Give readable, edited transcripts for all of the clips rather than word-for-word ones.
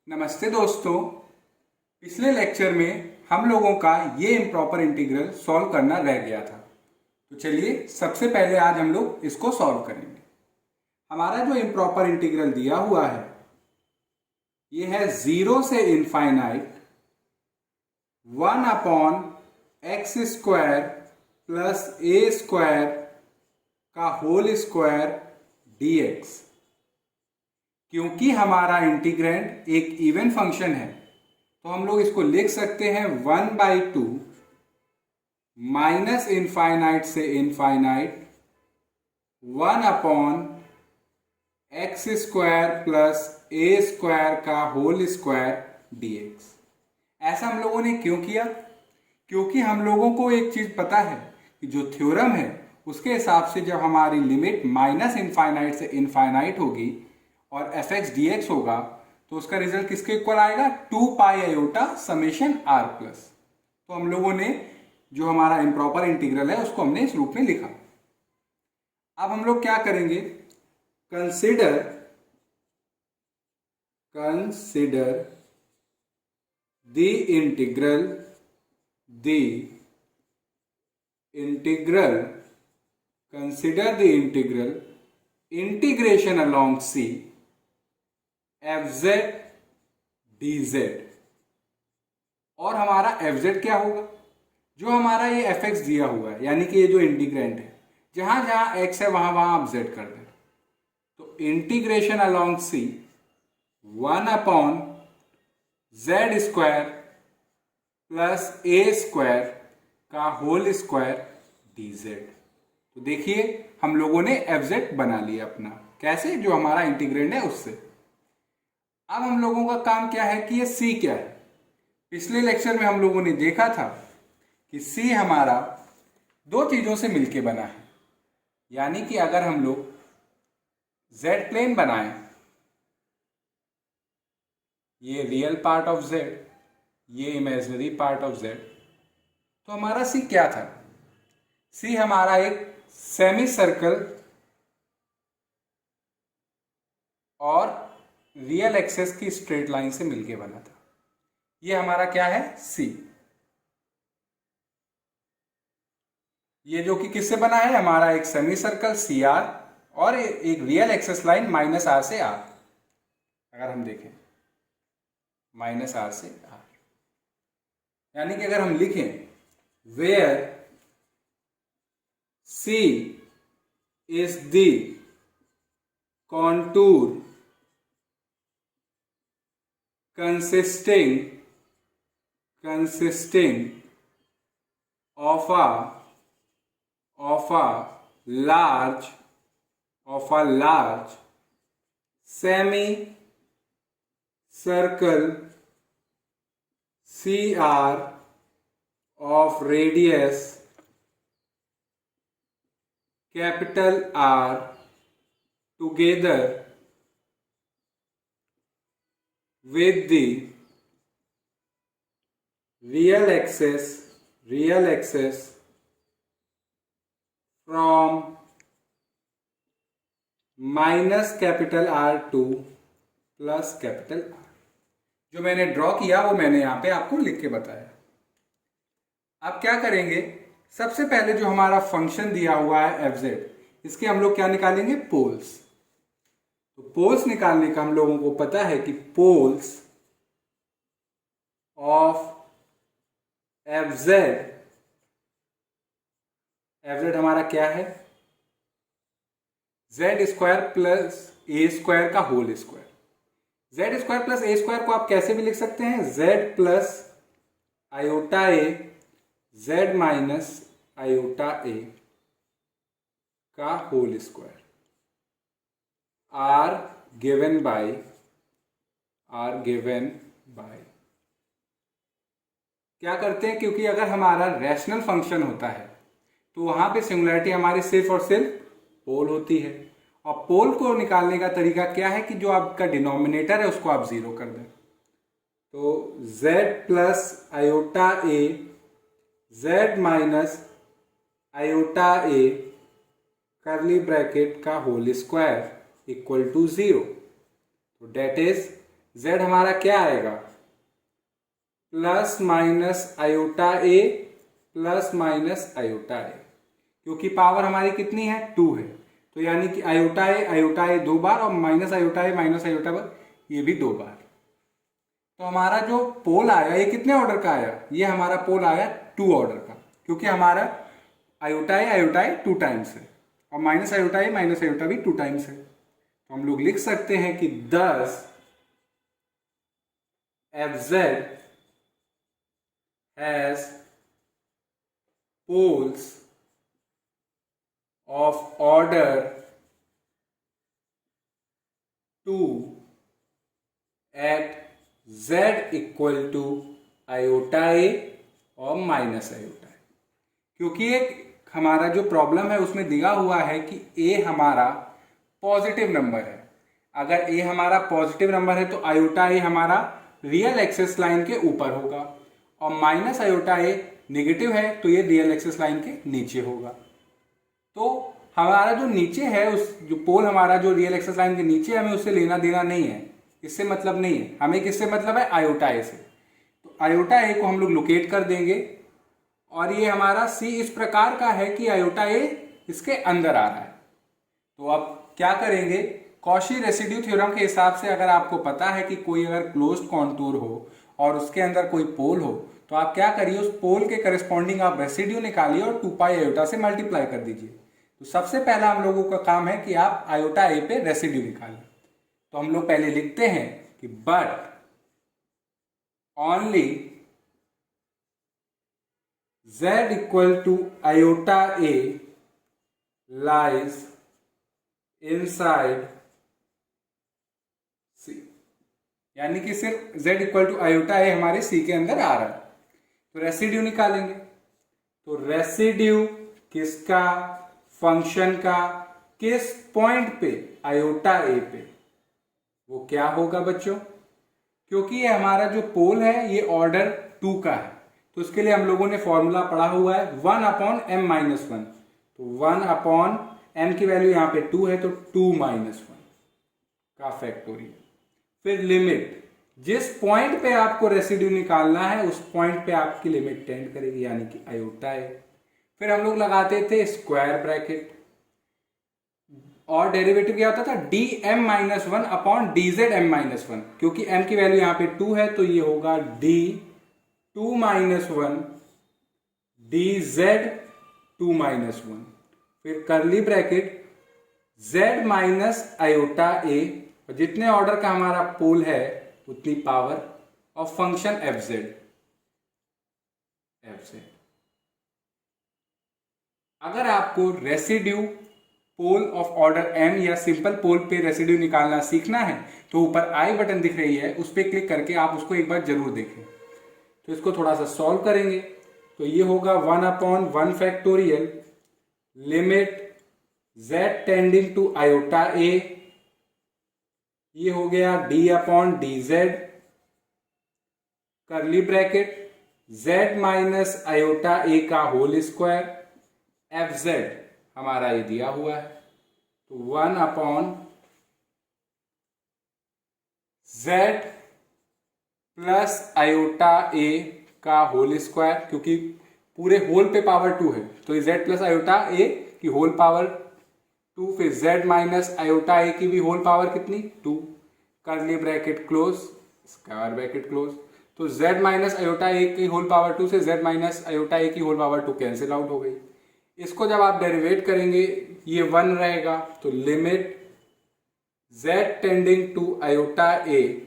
नमस्ते दोस्तों। पिछले लेक्चर में हम लोगों का ये इम्प्रॉपर इंटीग्रल सॉल्व करना रह गया था। तो चलिए सबसे पहले आज हम लोग इसको सॉल्व करेंगे। हमारा जो इम्प्रॉपर इंटीग्रल दिया हुआ है ये है 0 से इनफाइनाइट 1/x² प्लस a² का होल स्क्वायर dx। क्योंकि हमारा इंटीग्रैंड एक इवन फंक्शन है तो हम लोग इसको लिख सकते हैं 1/2 माइनस इनफाइनाइट से इनफाइनाइट 1/x² प्लस a² का होल स्क्वायर dx। ऐसा हम लोगों ने क्यों किया? क्योंकि हम लोगों को एक चीज पता है कि जो थ्योरम है उसके हिसाब से जब हमारी लिमिट माइनस इनफाइनाइट से इनफाइनाइट होगी और fx dx होगा तो उसका रिजल्ट किसके इक्वल आएगा? 2 π समेशन r प्लस। तो हम लोगों ने जो हमारा इम्प्रॉपर इंटीग्रल है उसको हमने इस रूप में लिखा। अब हम लोग क्या करेंगे? Consider the integral integration along c fz dz। और हमारा fz क्या होगा? जो हमारा ये fx दिया हुआ है यानी कि ये जो इंटीग्रेंट है जहां जहां x है वहां वहां आप z कर दें। तो integration along c 1/z² plus a² का होल स्क्वायर dz। तो देखिए हम लोगों ने fz बना लिया अपना। कैसे? जो हमारा इंटीग्रेंड है उससे। अब हम लोगों का काम क्या है कि ये c क्या है। पिछले लेक्चर में हम लोगों ने देखा था कि c हमारा दो चीजों से मिलके बना है। यानी कि अगर हम लोग z प्लेन बनाएं, ये रियल पार्ट ऑफ z, ये इमेजिनरी पार्ट ऑफ z, तो हमारा c क्या था? c हमारा एक सेमी सर्कल और रियल एक्सेस की स्ट्रेट लाइन से मिलके बना था। ये हमारा क्या है? c। ये जो कि किससे बना है? हमारा एक सेमी सर्कल CR और एक रियल एक्सेस लाइन -r से r। अगर हम देखें -r से r, यानी कि अगर हम लिखें where c is the contour consisting of a large semi circle CR of radius capital R together with the real axis from -R to +R। जो मैंने ड्रॉ किया वो मैंने यहां पे आपको लिख के बताया। अब क्या करेंगे? सबसे पहले जो हमारा फंक्शन दिया हुआ है fz, इसके हम लोग क्या निकालेंगे? पोल्स। तो पोल्स निकालने का हम लोगों को पता है कि पोल्स ऑफ fz हमारा क्या है? z² प्लस a² का whole square. z² plus a² को आप कैसे भी लिख सकते हैं? z plus iota a z minus iota a का whole square r given by क्या करते हैं? क्योंकि अगर हमारा रैशनल फंक्शन होता है तो वहां पे सिंगुलैरिटी हमारी सिर्फ और सिर्फ पोल होती है। और पोल को निकालने का तरीका क्या है कि जो आपका डिनोमिनेटर है उसको आप जीरो कर दें। तो z plus iota a z minus iota a curly bracket का होल स्क्वायर इक्वल टू 0। तो डेट इज z हमारा क्या आएगा, प्लस माइनस आयोटा ए प्लस माइनस आयोटा ए, क्योंकि पावर हमारी कितनी है, 2 है, तो यानी कि आयोटा ए 2 बार और माइनस आयोटा ए माइनस आयोटा बार, ये भी 2 बार। तो हमारा जो पोल आया ये कितने ऑर्डर का आया, ये हमारा पोल आया 2 ऑर्डर का, क्योंकि हमारा आयोटा ए 2 टाइम्स है और माइनस आयोटा भी 2 टाइम्स है। तो हम लोग लिख सकते हैं कि 10 Fz has poles of order 2 at z equal to iota a और माइनस आयोटा ए, क्योंकि एक हमारा जो प्रॉब्लम है उसमें दिया हुआ है कि ए हमारा पॉजिटिव नंबर है। अगर ए हमारा पॉजिटिव नंबर है तो आयोटा ए हमारा रियल एक्सिस लाइन के ऊपर होगा और माइनस आयोटा ए नेगेटिव है तो ये रियल एक्सिस लाइन के नीचे होगा। तो हमारा जो नीचे है, उस जो पोल हमारा जो रियल एक्सिस लाइन के नीचे है, हमें उससे लेना देना नहीं है, इससे मतलब नहीं है, हमें किससे मतलब है, आयोटा ए से। तो आयोटा ए को हम लोग लोकेट कर देंगे और ये हमारा सी इस प्रकार का है कि आयोटा ए इसके अंदर आ रहा है। तो अब क्या करेंगे, कॉशी रेसिड्यू थ्योरम के हिसाब से अगर आपको पता है कि कोई अगर क्लोज्ड कॉन्टूर हो और उसके अंदर कोई पोल हो तो आप क्या करिए, उस पोल के करस्पॉन्डिंग आप रेसिड्यू निकालिए और 2 पाई आयोटा से मल्टीप्लाई कर दीजिए। तो सबसे पहला हम लोगों का काम है कि आप आयोटा ए पे रेसिड्यू निकालें। तो हम लोग पहले लिखते हैं कि but only z equal to iota A lies inside C, यानी कि सिर्फ z equal to iota A हमारे सी के अंदर आ रहा है। तो रेसिड्यू निकालेंगे, तो रेसिड्यू किसका, फंक्शन का, किस पॉइंट पे, आयोटा ए पे, वो क्या होगा बच्चों, क्योंकि ये हमारा जो पोल है ये ऑर्डर 2 का है, तो उसके लिए हम लोगों ने फॉर्मूला पढ़ा हुआ है 1/m-1। तो 1/m की वैल्यू यहाँ पे 2 है तो 2-1 का फैक्टोरियल। फिर लिमिट, जिस पॉइंट पे आपको रेसिड्यू निकालना है उस पॉइंट पे आपकी लिमिट टेंड करेगी, यानी कि आयोटा है। फिर हम लोग लगाते थे स्क्वायर ब्रैकेट और डेरिवेटिव क्या होता था, dm-1 अपॉन dzm-1, क्योंकि m की वैल्यू यहाँ पे 2 है तो ये होगा d2-1 dz2-1। फिर curly bracket z minus iota a, और जितने ऑर्डर का हमारा पोल है उतनी पावर और फंक्शन fz। अगर आपको residue pole of order m या सिंपल पोल पे रेसिड्यू निकालना सीखना है तो ऊपर आई बटन दिख रही है, उस पर क्लिक करके आप उसको एक बार जरूर देखें। तो इसको थोड़ा सा सॉल्व करेंगे तो ये होगा 1/1 factorial limit z tending to iota a, ये हो गया d/dz curly bracket z minus iota a का होल स्क्वायर, fz हमारा ये दिया हुआ है, तो 1/z प्लस आयोटा ए का होल स्क्वायर, क्योंकि पूरे होल पे पावर 2 है तो ये z प्लस आयोटा ए की होल पावर 2, फिर z माइनस आयोटा ए की भी होल पावर कितनी, 2, करली bracket close, square bracket close. तो z माइनस आयोटा ए की होल पावर 2 से z माइनस आयोटा ए की होल पावर 2 कैंसिल आउट हो गई। इसको जब आप डेरिवेट करेंगे ये 1 रहेगा, तो limit z tending to iota a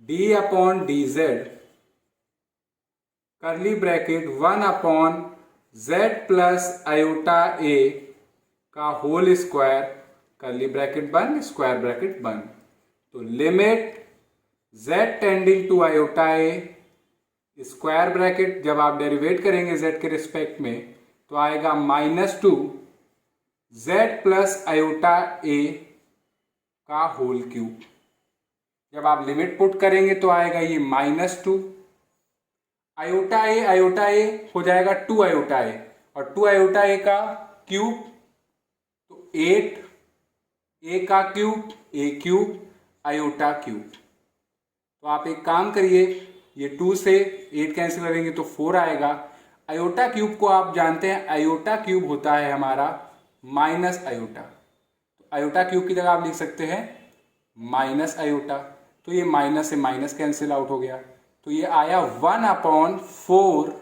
d/dz curly bracket 1/z plus iota a का होल स्क्वायर, करली ब्रैकेट बंद, स्क्वायर ब्रैकेट बंद। तो limit z tending to iota a, square bracket जब आप डेरिवेट करेंगे z के रिस्पेक्ट में तो आएगा -2 z प्लस आयोटा ए का होल क्यूब। जब आप लिमिट पुट करेंगे तो आएगा ये -2 आयोटा ए हो जाएगा 2 आयोटा ए, और 2 आयोटा ए का क्यूब तो 8 ए का क्यूब, ए क्यूब आयोटा क्यूब। तो आप एक काम करिए, ये 2 से 8 कैंसिल करेंगे तो 4 आएगा। आयोटा क्यूब को आप जानते हैं, आयोटा क्यूब होता है हमारा माइनस आयोटा। तो आयोटा क्यूब की जगह आप लिख सकते हैं माइनस आयोटा। तो ये माइनस से माइनस कैंसिल आउट हो गया, तो ये आया 1/4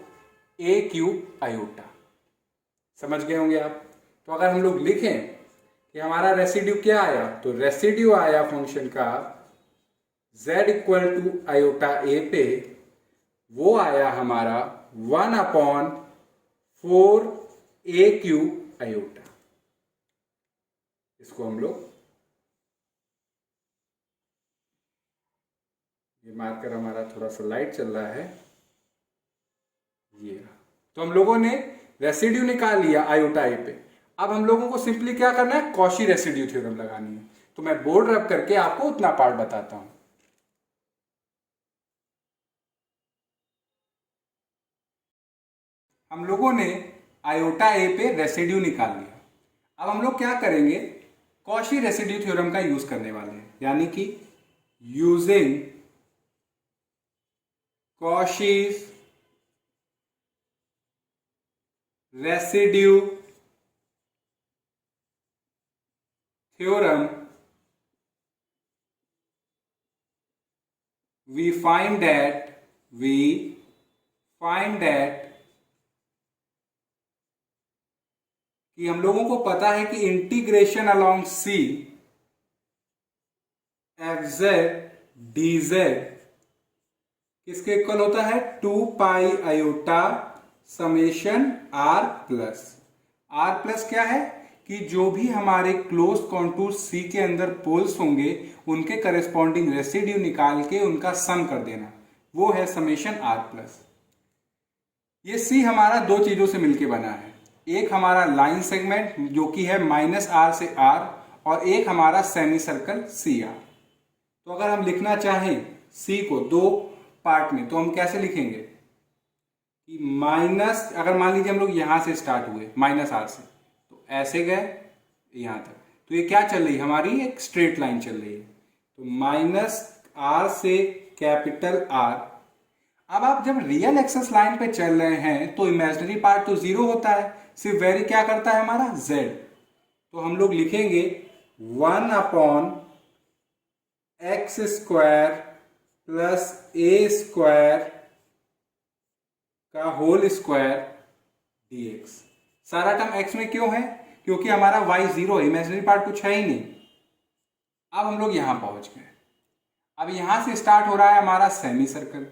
ए क्यूब आयोटा। समझ गए होंगे आप। तो अगर हम लोग लिखें कि हमारा रेसिड्यू क्या आया, तो रेसिड्यू आया फंक्शन का z इक्वल टू आयोटा ए पे, वो आया हमारा 1/4 ए क्यूब आयोटा। इसको हम लोग, ये मार्कर हमारा थोड़ा सा लाइट चल रहा है, ये। तो हम लोगों ने रेसिड्यू निकाल लिया आयोटा ए पे। अब हम लोगों को सिंपली क्या करना है, कॉशी रेसिड्यू थ्योरम लगानी है। तो मैं बोर्ड रब करके आपको उतना पार्ट बताता हूं। हम लोगों ने आयोटा ए पे रेसिड्यू निकाल लिया। अब हम लोग क्या करेंगे, कॉशी रेसिड्यू थ्योरम का यूज करने वाले हैं, यानी कि using Cauchy's residue theorem we find that कि हम लोगों को पता है कि integration along C F Z D Z किसके इक्वल होता है, 2 pi iota summation R plus क्या है कि जो भी हमारे क्लोज कॉन्टूर सी के अंदर पोल्स होंगे उनके करस्पॉन्डिंग रेसिड्यू निकाल के उनका सम कर देना, वो है समेशन आर प्लस। ये सी हमारा दो चीजों से मिलके बना है, एक हमारा लाइन सेगमेंट जो कि है -r से r, और एक हमारा सेमी सर्कल सी आर। तो अगर हम लिखना चाहें सी को दो पार्ट में तो हम कैसे लिखेंगे कि माइनस, अगर मान लीजिए हम लोग यहां से स्टार्ट हुए -r से, तो ऐसे गए यहां तक, तो ये क्या चल रही है हमारी, एक स्ट्रेट लाइन चल रही है। तो -r से कैपिटल R। अब आप जब रियल एक्सेस लाइन पे चल रहे हैं तो इमेजिनरी पार्ट तो 0 होता है, सिर्फ वेरी क्या करता है हमारा z। तो हम लोग लिखेंगे 1/x² प्लस a² का होल स्क्वायर dx। सारा टर्म x में क्यों है, क्योंकि हमारा y 0 है, इमेजिनरी पार्ट कुछ है ही नहीं। अब हम लोग यहां पहुंच गए। अब यहां से स्टार्ट हो रहा है हमारा सेमी सर्कल,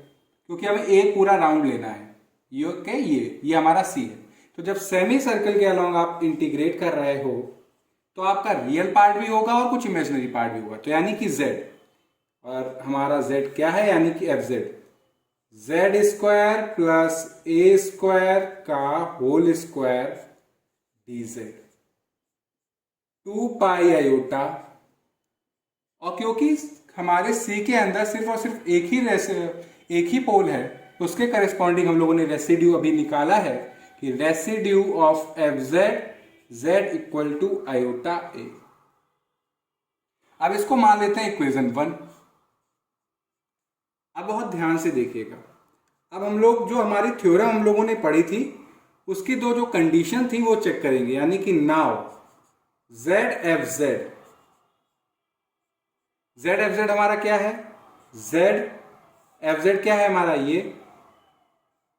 क्योंकि हमें एक पूरा राउंड लेना है। ये हमारा सी है। तो जब सेमी सर्कल के अलोंग आप इंटीग्रेट कर रहे हो तो आपका रियल पार्ट भी होगा और कुछ इमेजिनरी पार्ट भी होगा, तो यानी कि z, और हमारा z क्या है, यानी कि एफ z² प्लस a² का whole square dz, 2 pi iota. और क्योंकि हमारे सी के अंदर सिर्फ और सिर्फ एक ही पोल है, उसके करस्पॉन्डिंग हम लोगों ने रेसिड्यू अभी निकाला है कि residue of f z equal to iota a. अब इसको मान लेते हैं इक्वेशन 1। अब बहुत ध्यान से देखिएगा, अब हम लोग जो हमारी थ्योरम हम लोगों ने पढ़ी थी उसकी दो जो कंडीशन थी वो चेक करेंगे, यानी कि नाउ z एफ जेड हमारा क्या है, एफ जेड क्या है हमारा, ये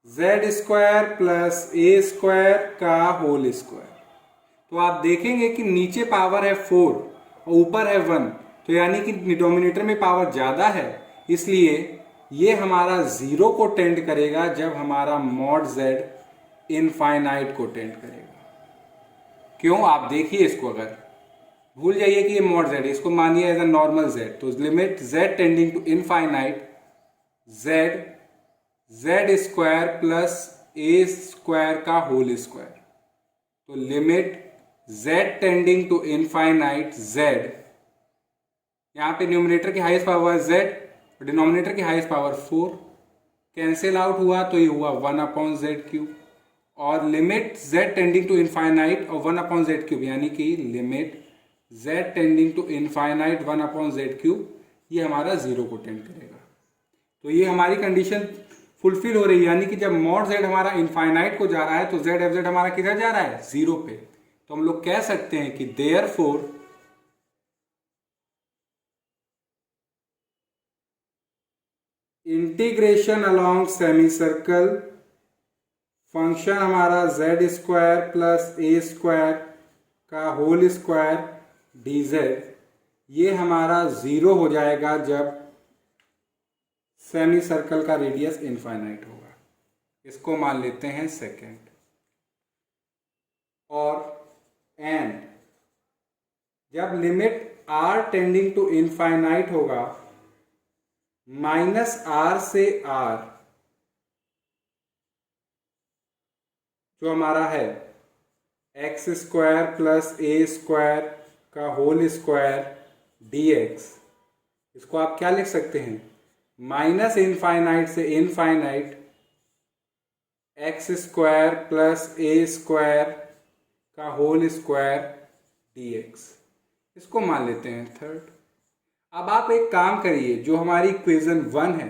z² प्लस a² का होल स्क्वायर। तो आप देखेंगे कि नीचे पावर है 4 और ऊपर है 1, तो यानी कि डिनोमिनेटर में पावर ज्यादा है, इसलिए ये हमारा 0 को टेंड करेगा जब हमारा मॉड z इनफाइनाइट को टेंड करेगा। क्यों, आप देखिए इसको, अगर भूल जाइए कि ये मॉड z, इसको मानिए एज अ नॉर्मल z, तो limit z tending to infinite z² plus a² का होल स्क्वायर। तो limit z tending to infinite z, यहां पे न्यूमरेटर की हाईएस्ट पावर z और डिनोमिनेटर की हाईएस्ट पावर 4, कैंसिल आउट हुआ तो ये हुआ 1/z³, और limit z tending to infinite और 1/z³, यानी कि limit z tending to infinite 1/z³, ये हमारा 0 को टेंड करेगा। तो ये हमारी कंडीशन फुलफिल हो रही है, यानी कि जब मॉड z हमारा इनफाइनाइट को जा रहा है तो z एफ जेड हमारा किधर जा रहा है, 0 पे। तो हम लोग कह सकते हैं कि therefore integration along semi circle function हमारा z square plus A square का होल स्क्वायर dz, ये हमारा 0 हो जाएगा जब सेमी सर्कल का रेडियस इनफाइनाइट होगा। इसको मान लेते हैं सेकेंड। और एंड जब limit r tending to infinite होगा -r से r, जो हमारा है x square plus A square का होल स्क्वायर dx, इसको आप क्या लिख सकते हैं, माइनस इनफाइनाइट से infinite x square plus A square का होल स्क्वायर dx, इसको मान लेते हैं थर्ड। अब आप एक काम करिए, जो हमारी इक्वेशन 1 है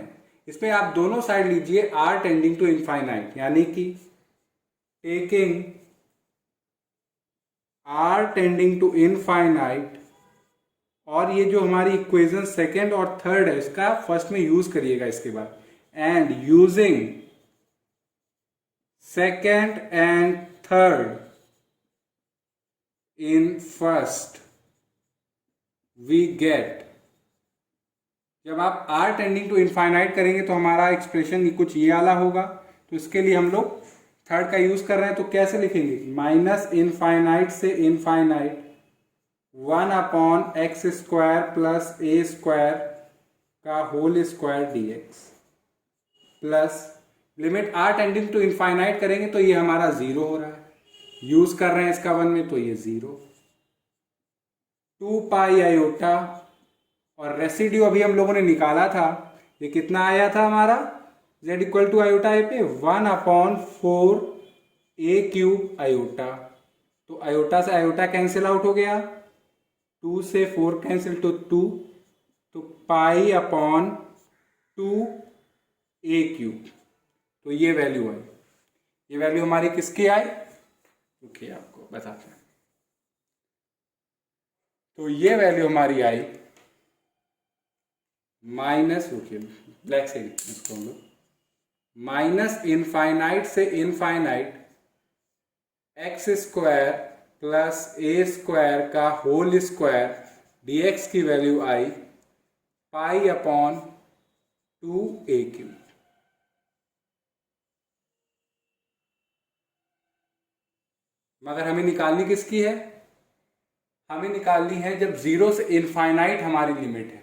इसमें आप दोनों साइड लीजिए r टेंडिंग टू इनफाइनाइट, यानी कि taking r tending to infinite, और ये जो हमारी इक्वेशन सेकेंड और थर्ड है इसका फर्स्ट में यूज करिएगा इसके बाद, and using second and third in first we get, जब आप r टेंडिंग टू इनफाइनाइट करेंगे तो हमारा एक्सप्रेशन कुछ ये वाला होगा। तो इसके लिए हम लोग थर्ड का यूज कर रहे हैं, तो कैसे लिखेंगे, माइनस इनफाइनाइट से infinite 1/x square plus A square का whole square dx, plus limit r tending to infinite करेंगे तो ये हमारा 0 हो रहा है, यूज कर रहे हैं इसका 1 में तो ये 0, 2 पाई आयोटा, और रेसिड्यू अभी हम लोगों ने निकाला था, ये कितना आया था हमारा, z इक्वल टू आयोटा ए पे 1/4 a क्यूब आयोटा। तो आयोटा से आयोटा कैंसिल आउट हो गया, 2 से 4 कैंसिल तो 2, तो पाई अपॉन 2 a क्यूब। तो ये वैल्यू आई, ये वैल्यू हमारी किसकी आई, ओके आपको बताते हैं। तो ये वैल्यू हमारी आई माइनस, ओके ब्लैक से इसको हम लोग माइनस इनफाइनाइट से infinite x square plus A square का होल स्क्वायर dx की वैल्यू आई पाई अपॉन 2a क्यूब। मगर हमें निकालनी किसकी है, हमें निकालनी है जब 0 से इनफाइनाइट हमारी लिमिट है,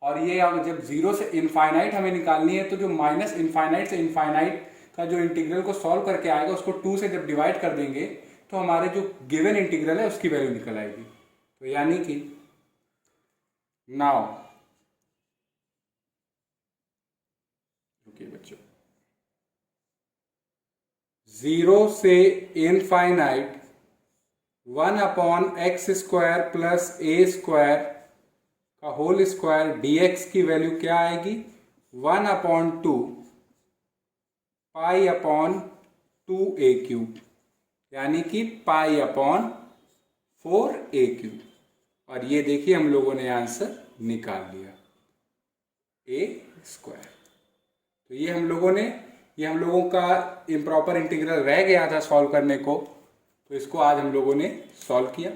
और ये जब 0 से इनफाइनाइट हमें निकालनी है तो जो माइनस इनफाइनाइट से इनफाइनाइट का जो इंटीग्रल को सॉल्व करके आएगा उसको 2 से जब डिवाइड कर देंगे तो हमारे जो गिवन इंटीग्रल है उसकी वैल्यू निकल आएगी। तो यानी कि नाउ ओके बच्चों, 0 से infinite 1/x square plus A square का होल स्क्वायर dx की वैल्यू क्या आएगी, 1/2 पाई अपॉन 2a क्यूब, यानी कि पाई अपॉन 4a क्यूब। और ये देखिए हम लोगों ने आंसर निकाल लिया, a स्क्वायर। तो ये हम लोगों का इम्प्रॉपर इंटीग्रल रह गया था सॉल्व करने को, तो इसको आज हम लोगों ने सॉल्व किया।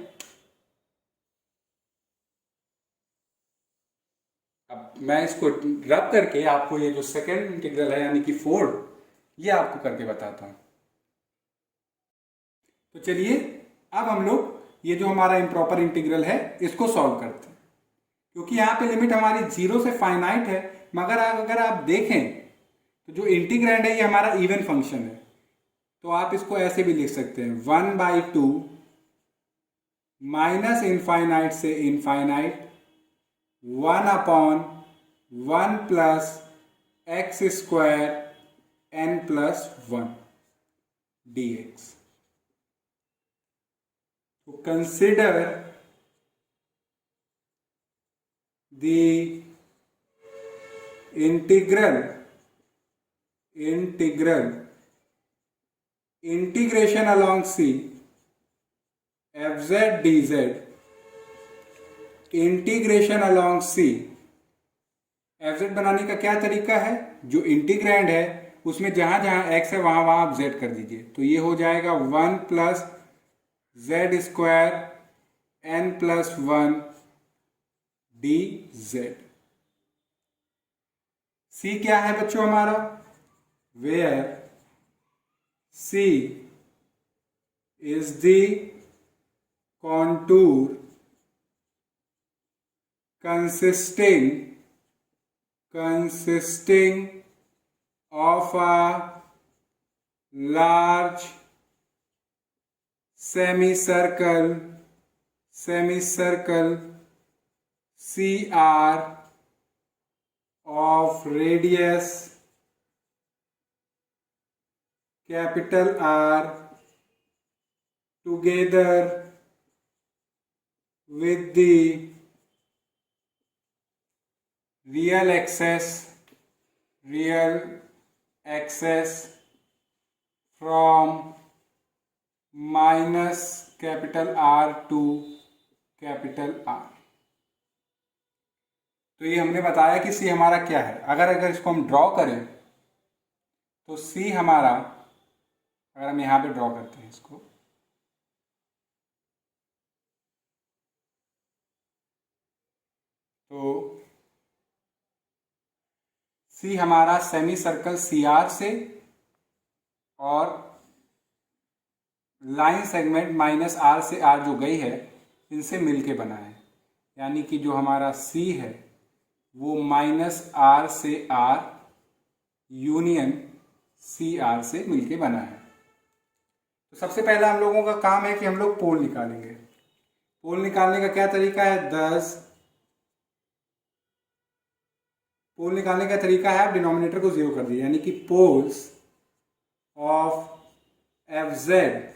अब मैं इसको रब करके आपको ये जो सेकेंड इंटीग्रल है यानी कि फोर्थ, ये आपको करके बताता हूं। तो चलिए अब हम लोग ये जो हमारा इम्प्रॉपर इंटीग्रल है इसको सॉल्व करते हैं, क्योंकि यहाँ पे लिमिट हमारी 0 से फाइनाइट है, मगर अगर आप देखें तो जो इंटीग्रैंड है ये हमारा इवन फंक्शन है, तो आप इसको ऐसे भी लिख सकते हैं 1/2 माइनस इनफाइनाइट से infinite 1/1 plus X square n+1 dx। तो consider the integration along C F Z D Z, integration along C. F Z बनाने का क्या तरीका है, जो इंटीग्रैंड है उसमें जहां जहां एक्स है वहां वहां आप जेड कर दीजिए, तो ये हो जाएगा 1 plus Z square N plus 1 D z. C क्या है बच्चों हमारा, where C is the contour consisting of a large semicircle CR of radius capital R together with the real axis from minus capital R to capital R। तो ये हमने बताया कि सी हमारा क्या है। अगर इसको हम ड्रॉ करें तो सी हमारा, अगर हम यहां पे ड्रॉ करते हैं इसको, तो सी हमारा सेमी सर्कल सी आर से और लाइन सेगमेंट माइनस आर से आर जो गई है इनसे मिलके बना है, यानी कि जो हमारा सी है वो माइनस आर से आर यूनियन सी आर से मिलके बना है। तो सबसे पहला हम लोगों का काम है कि हम लोग पोल निकालेंगे। पोल निकालने का क्या तरीका है, पोल निकालने का तरीका है आप डिनोमिनेटर को 0 कर दीजिए, यानी कि पोल्स ऑफ एफ जेड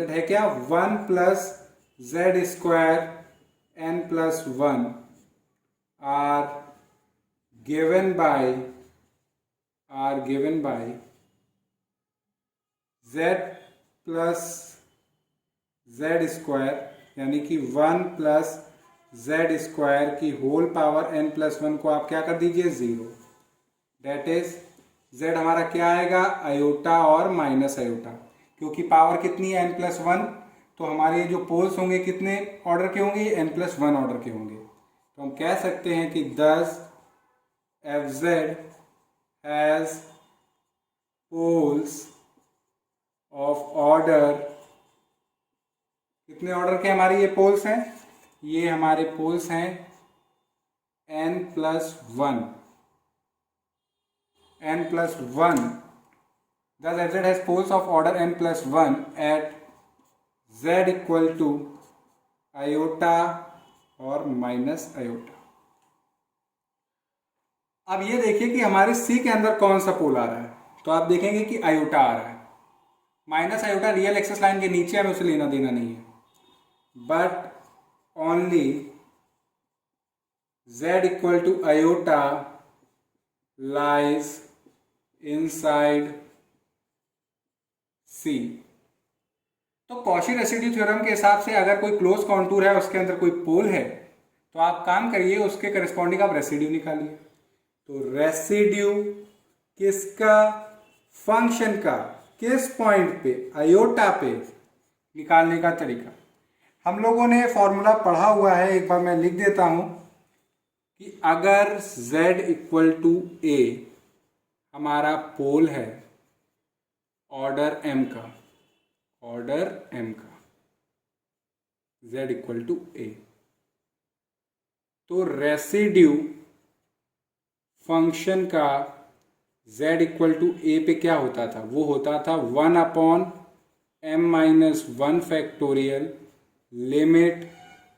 है क्या, 1 plus Z square N plus 1 R given by Z plus Z square, यानी कि 1 प्लस जेड स्क्वायर की होल पावर एन प्लस 1 को आप क्या कर दीजिए 0। डेट इज जेड हमारा क्या आएगा, आयोटा और माइनस आयोटा, क्योंकि पावर कितनी है n प्लस 1, तो हमारे जो पोल्स होंगे कितने ऑर्डर के होंगे, n प्लस 1 ऑर्डर के होंगे। तो हम कह सकते हैं कि 10 F Z has poles of order, कितने ऑर्डर के हमारे ये पोल्स हैं, ये हमारे पोल्स हैं n plus 1। Thus f z has poles of order n plus 1 at z equal to iota और माइनस आयोटा। अब ये देखिए कि हमारे C के अंदर कौन सा पोल आ रहा है, तो आप देखेंगे कि आयोटा आ रहा है। Minus iota real axis line के नीचे, हमें उसे लेना देना नहीं है, but only z equal to iota lies inside C। तो कॉची रेसिड्यू थ्योरम के हिसाब से अगर कोई क्लोज कॉन्टूर है उसके अंदर कोई पोल है, तो आप काम करिए उसके करस्पॉन्डिंग आप रेसिड्यू निकालिए। तो रेसिड्यू किसका, फंक्शन का, किस पॉइंट पे, आयोटा पे निकालने का तरीका हम लोगों ने फॉर्मूला पढ़ा हुआ है, एक बार मैं लिख देता हूं कि अगर z इक्वल टू a हमारा पोल है ऑर्डर m का, z इक्वल टू a, तो रेसिड्यू फंक्शन का z इक्वल टू a पे क्या होता था, वो होता था 1 upon m minus 1 factorial limit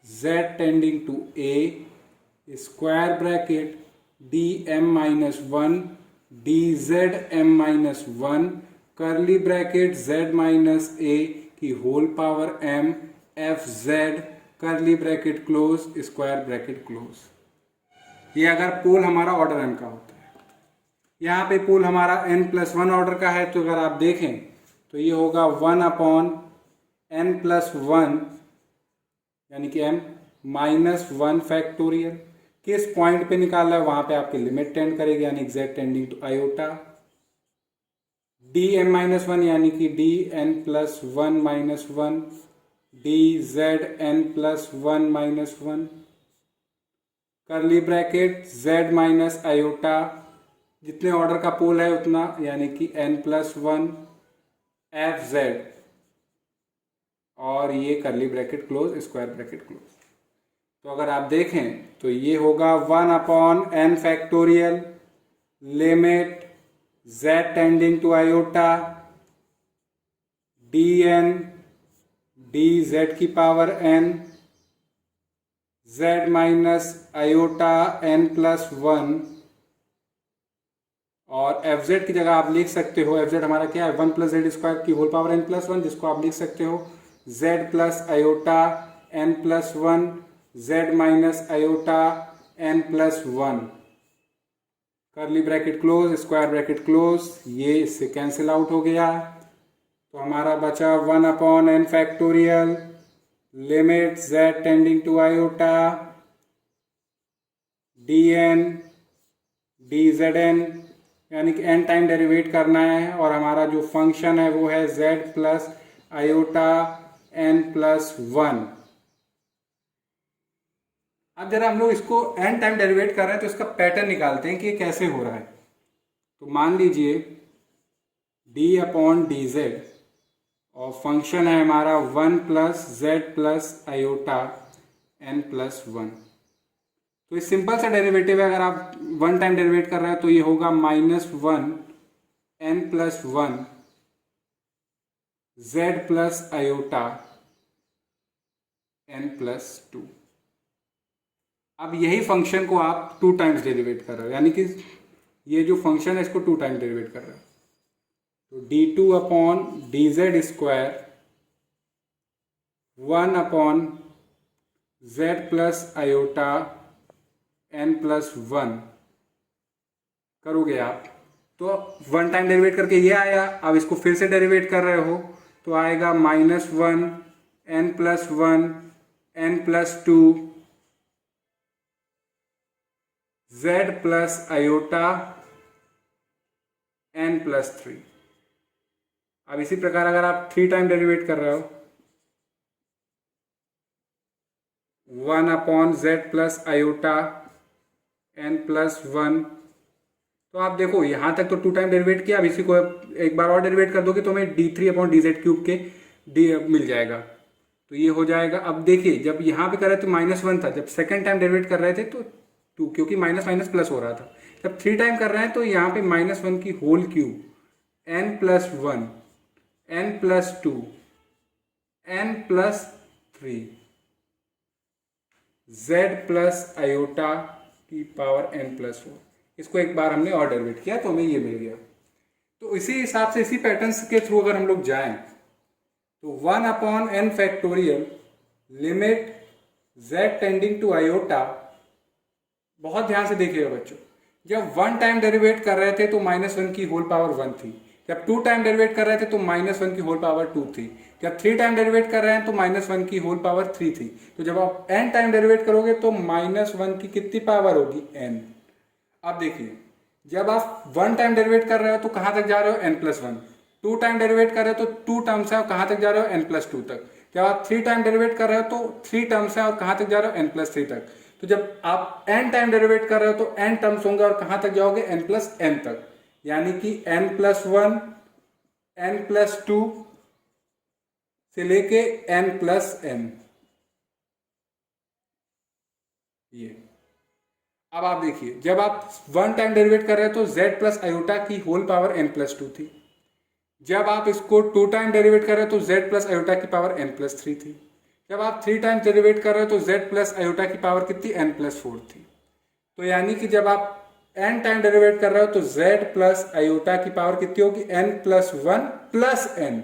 z tending to a square bracket D m minus 1 D Z m minus 1 curly bracket z minus a की whole power m f z curly bracket close square bracket close. ये अगर पोल हमारा order n का होता है, यहाँ पे पोल हमारा n+1 ऑर्डर का है, तो अगर आप देखें तो ये होगा 1/n+1 यानी कि m-1 फैक्टोरियल। किस पॉइंट पे निकालना है वहां पे आपकी लिमिट टेंड करेगी, यानी exact tending to iota. dm-1 यानी कि dn+1-1 dzn+1-1 करली ब्रैकेट z माइनस आयोटा, जितने ऑर्डर का पोल है उतना, यानी कि n+1 fz, और ये curly bracket close, square bracket close. तो अगर आप देखें तो ये होगा 1/n factorial limit z tending to iota dn dz की power n z minus iota n+1, और fz की जगह आप लिख सकते हो, fz हमारा क्या है 1+z² की होल पावर n+1, जिसको आप लिख सकते हो z plus iota n+1 z minus iota n+1 करली bracket close, square bracket close. ये इससे कैंसिल आउट हो गया, तो हमारा बचा 1/n factorial limit z tending to iota dn dzn, यानी कि n टाइम डेरिवेट करना है, और हमारा जो फंक्शन है वो है z प्लस आयोटा n+1। अब जरा हम लोग इसको n टाइम डेरिवेट कर रहे हैं तो इसका पैटर्न निकालते हैं कि ये कैसे हो रहा है। तो मान लीजिए d/dz और फंक्शन है हमारा 1 + z + आयोटा n+1। तो ये सिंपल सा डेरिवेटिव है, अगर आप 1 टाइम डेरिवेट कर रहे हैं तो ये होगा -1 n+1 z + आयोटा n+2। अब यही फंक्शन को आप 2 टाइम्स डेरिवेट कर रहे हो, यानी कि ये जो फंक्शन है इसको 2 टाइम्स डेरिवेट कर रहे हो। तो d2/dz² 1/z + आयोटा n+1 करोगे आप, तो 1 टाइम डेरिवेट करके ये आया। अब इसको फिर से डेरिवेट कर रहे हो तो आएगा -1 n+1 n+2 z + iota n+3। अब इसी प्रकार अगर आप 3 टाइम डेरिवेट कर रहे हो 1/z + आयोटा n+1, तो आप देखो यहां तक तो 2 टाइम डेरिवेट किया। अब इसी को एक बार और डेरिवेट कर दोगे तो हमें d3/dz³ के मिल जाएगा, तो ये हो जाएगा। अब देखिए जब यहाँ पे कर रहे थे -1 था, जब सेकेंड टाइम डेरिवेट कर रहे थे तो 2, क्योंकि माइनस माइनस प्लस हो रहा था। जब 3 टाइम कर रहे हैं तो यहाँ पे -1 की whole cube n+1 n+2 n+3 z + iota की पावर n+4। इसको एक बार हमने और डेरिवेट किया तो हमें ये मिल गया। तो इसी हिसाब से, इसी पैटर्न्स के थ्रू अगर हम लोग जाएं तो 1/n factorial limit z tending to iota, बहुत ध्यान से देखिएगा बच्चों, जब 1 टाइम डेरिवेट कर रहे थे तो -1 की होल पावर 1 थी, जब 2 टाइम डेरिवेट कर रहे थे तो -1 की होल पावर 2 थी, जब 3 टाइम डेरिवेट कर रहे हैं तो -1 की होल पावर 3 थी। तो जब आप n टाइम डेरिवेट करोगे तो -1 की कितनी पावर होगी, n। अब देखिए जब आप 1 टाइम डेरिवेट कर रहे हो तो कहाँ तक जा रहे हो, n+1। 2 टाइम डेरिवेट कर रहे हो तो 2 टर्म्स है और कहाँ तक जा रहे हो, n+2 तक। जब आप 3 टाइम डेरिवेट कर रहे हो तो 3 टर्म्स है और कहाँ तक जा रहे हो, n+3 तक। तो जब आप n टाइम डेरिवेट कर रहे हो तो n टर्म्स होंगे और कहाँ तक जाओगे, n+n तक, यानी कि n+1 n+2 से लेके n+n। ये अब आप देखिए जब आप 1 टाइम डेरिवेट कर रहे हो तो z + आयोटा की होल पावर n+2 थी, जब आप इसको 2 टाइम डेरिवेट कर रहे हो तो z + आयोटा की पावर n+3 थी, जब आप 3 टाइम डेरिवेट कर रहे हो तो z + आयोटा की पावर कितनी, n+4 थी। तो यानी कि जब आप n टाइम डेरिवेट कर रहे हो तो z + आयोटा की पावर कितनी होगी, n+1 + n,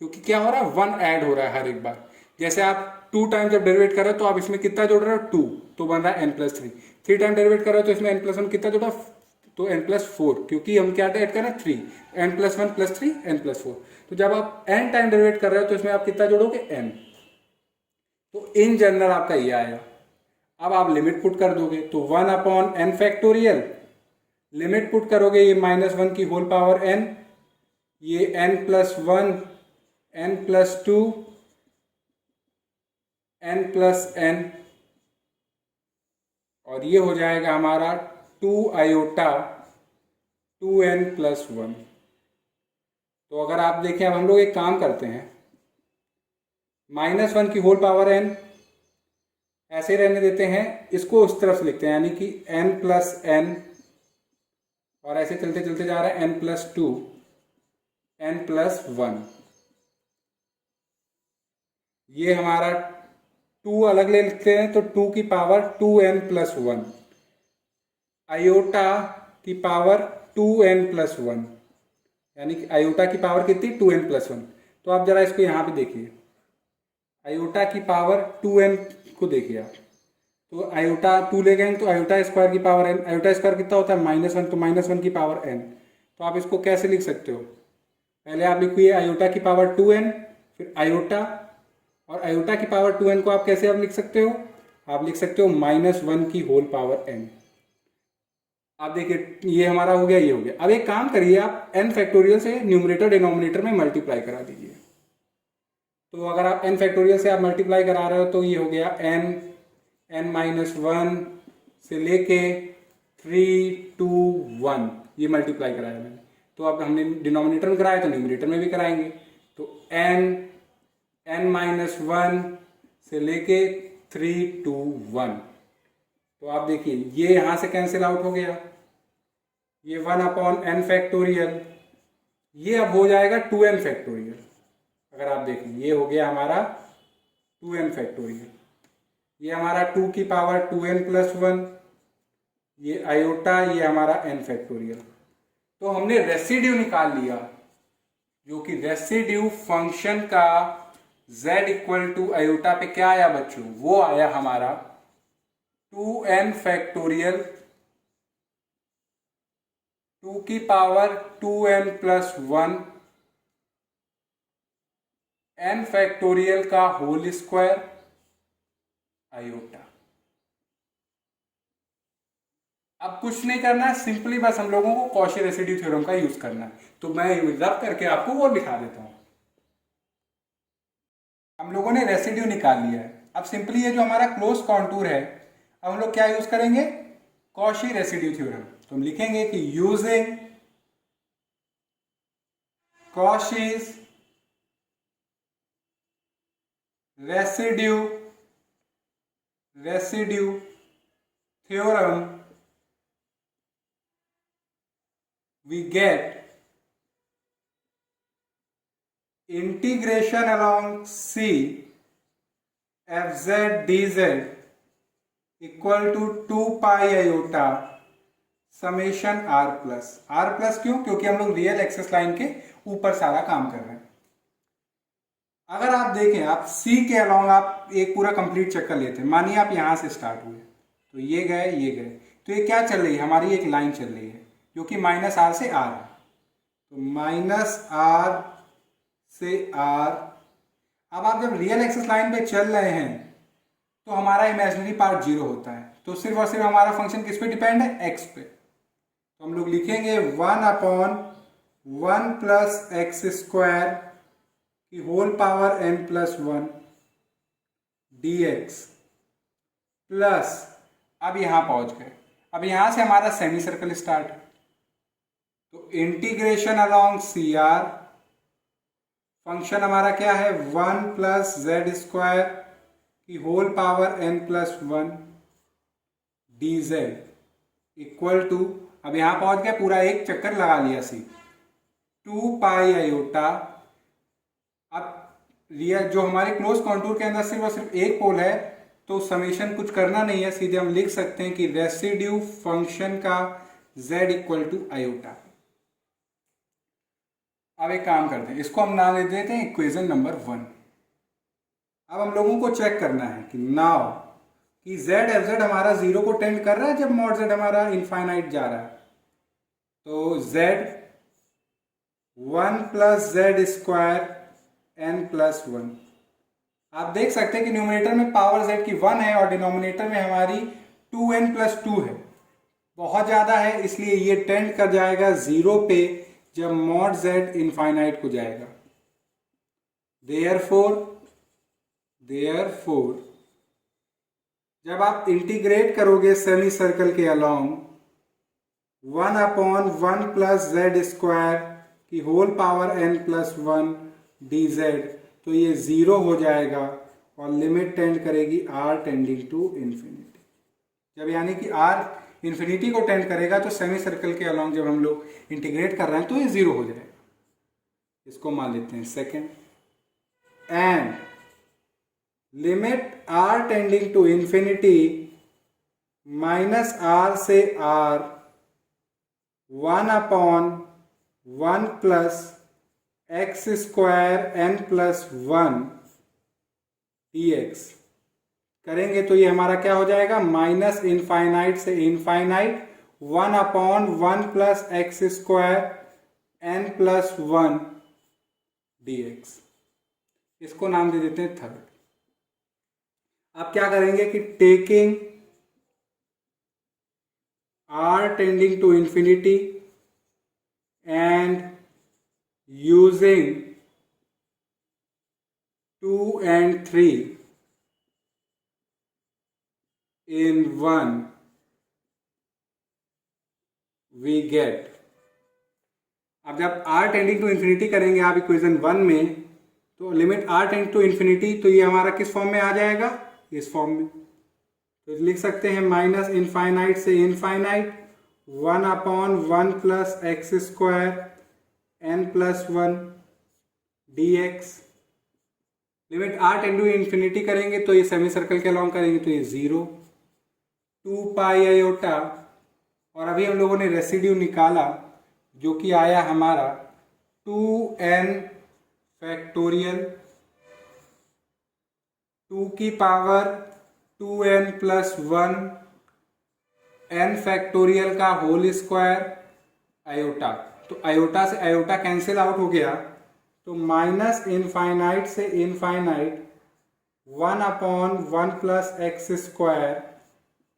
क्योंकि क्या हो रहा है, 1 ऐड हो रहा है हर एक बार। जैसे आप 2 टाइम जब डेरिवेट कर रहे हो तो आप इसमें कितना जोड़ रहे हो 2, तो बन रहा है n+3। 3 टाइम डेरिवेट कर रहे हो तो इसमें n+1 कितना जोड़ा, तो n+4, क्योंकि हम क्या ऐड कर रहे हैं 3, n+1+3 n+4। तो जब आप n टाइम डेरिवेट कर रहे हो तो इसमें आप कितना जोड़ोगे n। तो इन जनरल आपका ये आएगा। अब आप लिमिट पुट कर दोगे तो 1/n फैक्टोरियल, लिमिट पुट करोगे ये -1 की होल पावर n, ये n+1 n+2 n+n, और ये हो जाएगा हमारा 2 आयोटा 2n+1। तो अगर आप देखें, अब हम लोग एक काम करते हैं, -1 की होल पावर n ऐसे रहने देते हैं, इसको उस तरफ से लिखते हैं, यानी कि n+n, और ऐसे चलते चलते जा रहा है n+2 n+1। ये हमारा 2 अलग ले लेते हैं तो 2 की पावर 2n+1, आयोटा की पावर 2n+1, यानी कि आयोटा की पावर कितनी 2n+1। तो आप जरा इसको यहाँ पे देखिए, आयोटा की पावर 2n को देखिए आप, तो आयोटा 2 ले गए तो आयोटा स्क्वायर की पावर n, आयोटा स्क्वायर कितना होता है -1, तो -1 की पावर n। तो आप इसको कैसे लिख सकते हो, पहले आप लिखिए आयोटा की पावर 2n, फिर आयोटा, और आयोटा की पावर 2n को आप कैसे आप लिख सकते हो, आप लिख सकते हो -1 की होल पावर n। आप देखिए ये हमारा हो गया, ये हो गया। अब एक काम करिए, आप n फैक्टोरियल से न्यूमरेटर डिनोमिनेटर में मल्टीप्लाई करा दीजिए। तो अगर आप n फैक्टोरियल से आप मल्टीप्लाई करा रहे हो तो ये हो गया n-1 से लेके 3 2 1, ये मल्टीप्लाई कराया मैंने। तो अब हमने डिनोमिनेटर में कराया तो न्यूमरेटर में भी कराएंगे। तो n-1 से लेके 3 2 1। तो आप देखिए ये यहां से कैंसिल आउट हो गया, ये 1/n फैक्टोरियल, ये अब हो जाएगा 2n फैक्टोरियल। अगर आप देखें ये हो गया हमारा 2n फैक्टोरियल, ये हमारा 2 की पावर 2n+1, ये आयोटा, ये हमारा n फैक्टोरियल। तो हमने रेसिड्यू निकाल लिया, जो कि रेसिड्यू फंक्शन का z आयोटा पे क्या आया बच्चों, वो आया हमारा 2n फैक्टोरियल 2 की पावर 2n+1 n फैक्टोरियल का होल स्क्वायर आयोटा। अब कुछ नहीं करना है, सिंपली बस हम लोगों को कॉशी रेसिड्यू थ्योरम का यूज करना है। तो मैं रब करके आपको वो दिखा देता हूं। हम लोगों ने रेसिड्यू निकाल लिया है। अब सिंपली ये जो हमारा क्लोज कॉन्टूर है, अब हम लोग क्या यूज करेंगे, कॉशी रेसिड्यू थ्योरम। तो हम लिखेंगे कि using Cauchy's residue theorem we get integration along C fz dz equal to 2 pi iota summation r plus. क्यों, क्योंकि हम लोग रियल एक्सेस लाइन के ऊपर सारा काम कर रहे हैं। अगर आप देखें, आप C के अलॉन्ग आप एक पूरा कंप्लीट चक्कर लेते हैं, मानिए आप यहां से स्टार्ट हुए तो ये गए ये गए, तो ये क्या चल रही है, हमारी एक लाइन चल रही है जो कि -r से r है। तो -r से r, अब आप जब रियल एक्सेस लाइन पे चल रहे हैं तो हमारा इमेजिनरी पार्ट 0 होता है, तो सिर्फ और सिर्फ हमारा फंक्शन किस पे डिपेंड है, x पे। तो हम लोग लिखेंगे 1/1 + x² की whole power n+1 dx plus, अब यहां पहुंच गए, अब यहां से हमारा सेमी सर्कल स्टार्ट है। तो इंटीग्रेशन अलॉन्ग CR, फंक्शन हमारा क्या है 1 + z² की whole power n+1 dz equal to, अब यहां पहुंच गए, पूरा एक चक्कर लगा लिया सी, 2 पाई आयोटा। अब रियल जो हमारे क्लोज कॉन्टूर के अंदर सिर्फ और सिर्फ एक पोल है, तो समेशन कुछ करना नहीं है, सीधे हम लिख सकते हैं कि रेसिड्यू फंक्शन का z = आयोटा। अब एक काम करते हैं, इसको हम नाम दे देते हैं इक्वेशन नंबर 1। अब हम लोगों को चेक करना है कि नाउ कि जेड एफ जेड हमारा जीरो को टेंड कर रहा है जब मॉड जेड हमारा इनफाइनाइट जा रहा है। तो Z 1 plus Z square N plus 1। आप देख सकते हैं कि न्यूमरेटर में पावर जेड की 1 है और डिनोमिनेटर में हमारी 2n प्लस 2 है, बहुत ज़्यादा है, इसलिए ये टेंड कर जाएगा जीरो पे जब मॉड जेड इनफाइनाइट को जाएगा। देयरफॉर जब आप इंटीग्रेट करोगे सेमी सर्कल के अलोंग 1/1 प्लस जेड स्क्वायर की whole power n plus 1 D Z, तो ये जीरो हो जाएगा और लिमिट टेंड करेगी r टेंडिंग टू इन्फिनिटी। जब यानी कि r इन्फिनिटी को टेंड करेगा तो सेमी सर्कल के अलोंग जब हम लोग इंटीग्रेट कर रहे हैं तो ये जीरो हो जाएगा। इसको मान लेते हैं second. And limit r tending to infinity minus r से r 1/1 plus X square N plus 1 dx करेंगे तो ये हमारा क्या हो जाएगा, माइनस इनफाइनाइट से infinite 1/1 plus X square N plus 1 dx। इसको नाम दे देते हैं थर्ड। अब क्या करेंगे कि taking r tending to infinity and using 2 and 3 in 1 we get। अब जब r टेंडिंग टू इन्फिनिटी करेंगे आप इक्वेशन 1 में, तो limit r tending to infinity, तो ये हमारा किस फॉर्म में आ जाएगा, इस फॉर्म में। तो लिख सकते हैं माइनस इनफाइनाइट से infinite 1/1 plus X square n plus 1 dx। Limit r tend to infinity करेंगे तो ये सेमी सर्कल के अलोंग करेंगे तो ये जीरो 2 पाई आयोटा, और अभी हम लोगों ने रेसिड्यू निकाला जो कि आया हमारा 2n फैक्टोरियल 2 की power 2n plus 1 n factorial का होल स्क्वायर आयोटा। तो आयोटा से आयोटा कैंसिल आउट हो गया, तो माइनस इनफाइनाइट से infinite 1/1 plus X square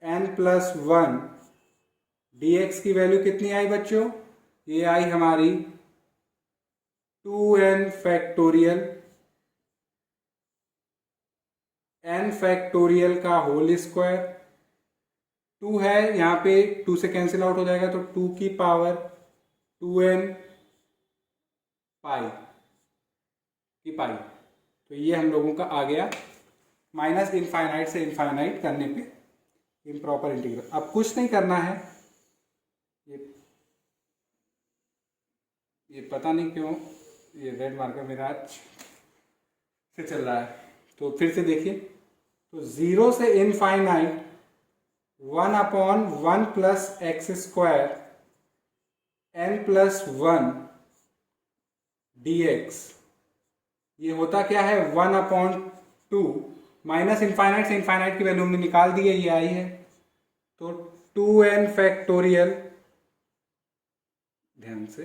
N plus 1 dx की वैल्यू कितनी आई बच्चों, ये आई हमारी 2n फैक्टोरियल n फैक्टोरियल का होल स्क्वायर। 2 है यहाँ पे, 2 से कैंसिल आउट हो जाएगा, तो 2 की पावर 2n पाई की पाई। तो ये हम लोगों का आ गया माइनस इनफाइनाइट से इनफाइनाइट करने पे इम्प्रॉपर इंटीग्रल। अब कुछ नहीं करना है, ये पता नहीं क्यों ये रेड मार्कर मेरा आज से चल रहा है, तो फिर से देखिए। तो 0 से infinite 1/1 plus X square n plus 1 dx, ये होता क्या है 1/2, माइनस इनफाइनाइट से इनफाइनाइट की वैल्यू हमने निकाल दी है, ये आई है, तो 2n फैक्टोरियल, ध्यान से,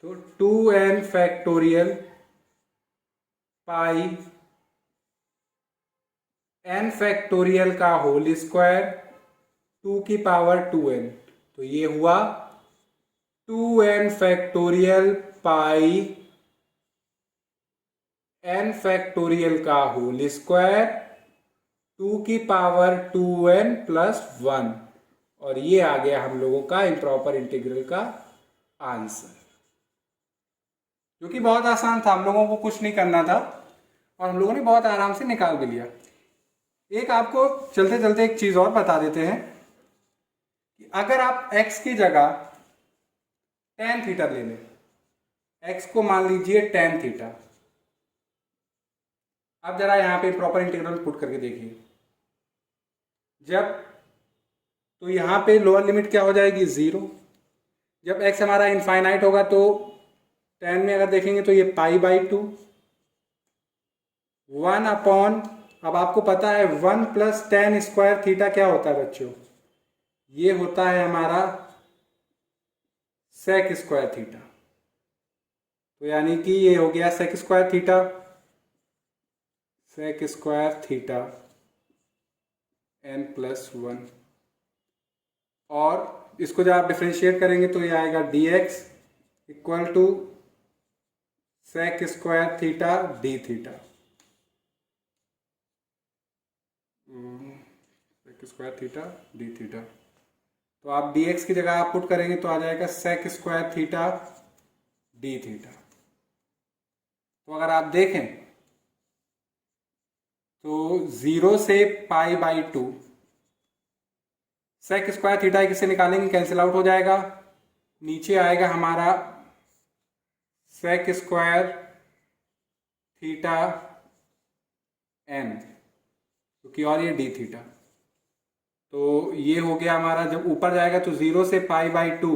तो 2n फैक्टोरियल पाई n फैक्टोरियल का होल स्क्वायर 2 की पावर 2n, तो ये हुआ 2n फैक्टोरियल पाई n फैक्टोरियल का होल स्क्वायर 2 की पावर 2n प्लस 1, और ये आ गया हम लोगों का इम्प्रॉपर इंटीग्रल का आंसर, जो कि बहुत आसान था, हम लोगों को कुछ नहीं करना था और हम लोगों ने बहुत आराम से निकाल भी लिया। एक आपको चलते चलते एक चीज और बता देते हैं कि अगर आप x की जगह tan थीटा ले लें, x को मान लीजिए tan थीटा। अब जरा यहां पे प्रॉपर इंटीग्रल पुट करके देखिए, जब तो यहां पे लोअर लिमिट क्या हो जाएगी 0, जब x हमारा इनफाइनाइट होगा तो tan में अगर देखेंगे तो ये पाई बाई 2 1/2 अब आपको पता है 1 प्लस टेन स्क्वायर थीटा क्या होता है बच्चों? ये होता है हमारा सेक स्क्वायर थीटा। तो यानी कि ये हो गया sec square theta, sec square theta n+1। और इसको जब आप डिफ्रेंशिएट करेंगे तो ये आएगा dx equal to sec square theta D theta. Sec square theta D theta. तो आप dx की जगह आप पुट करेंगे तो आ जाएगा sec square theta D theta. तो अगर आप देखें तो 0 से π/2 सेक स्क्वायर थीटा किसे निकालेंगे, कैंसिल आउट हो जाएगा। नीचे आएगा हमारा सेक स्क्वायर थीटा n, क्योंकि और ये डी थीटा। तो ये हो गया हमारा, जब ऊपर जाएगा तो 0 से π/2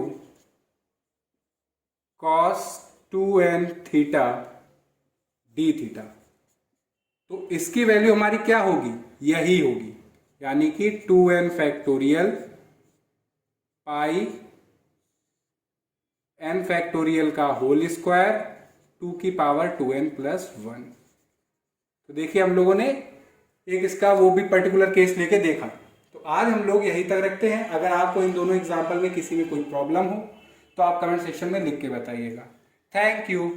cos 2n theta D theta. तो इसकी वैल्यू हमारी क्या होगी, यही होगी, यानी कि 2n फैक्टोरियल पाई n फैक्टोरियल का होल स्क्वायर 2 की पावर 2n+1। तो देखिए हम लोगों ने एक इसका वो भी पर्टिकुलर केस लेके देखा। तो आज हम लोग यहीं तक रखते हैं। अगर आपको इन दोनों एग्जाम्पल में किसी में कोई प्रॉब्लम हो तो आप कमेंट सेक्शन में लिख के बताइएगा। Thank you.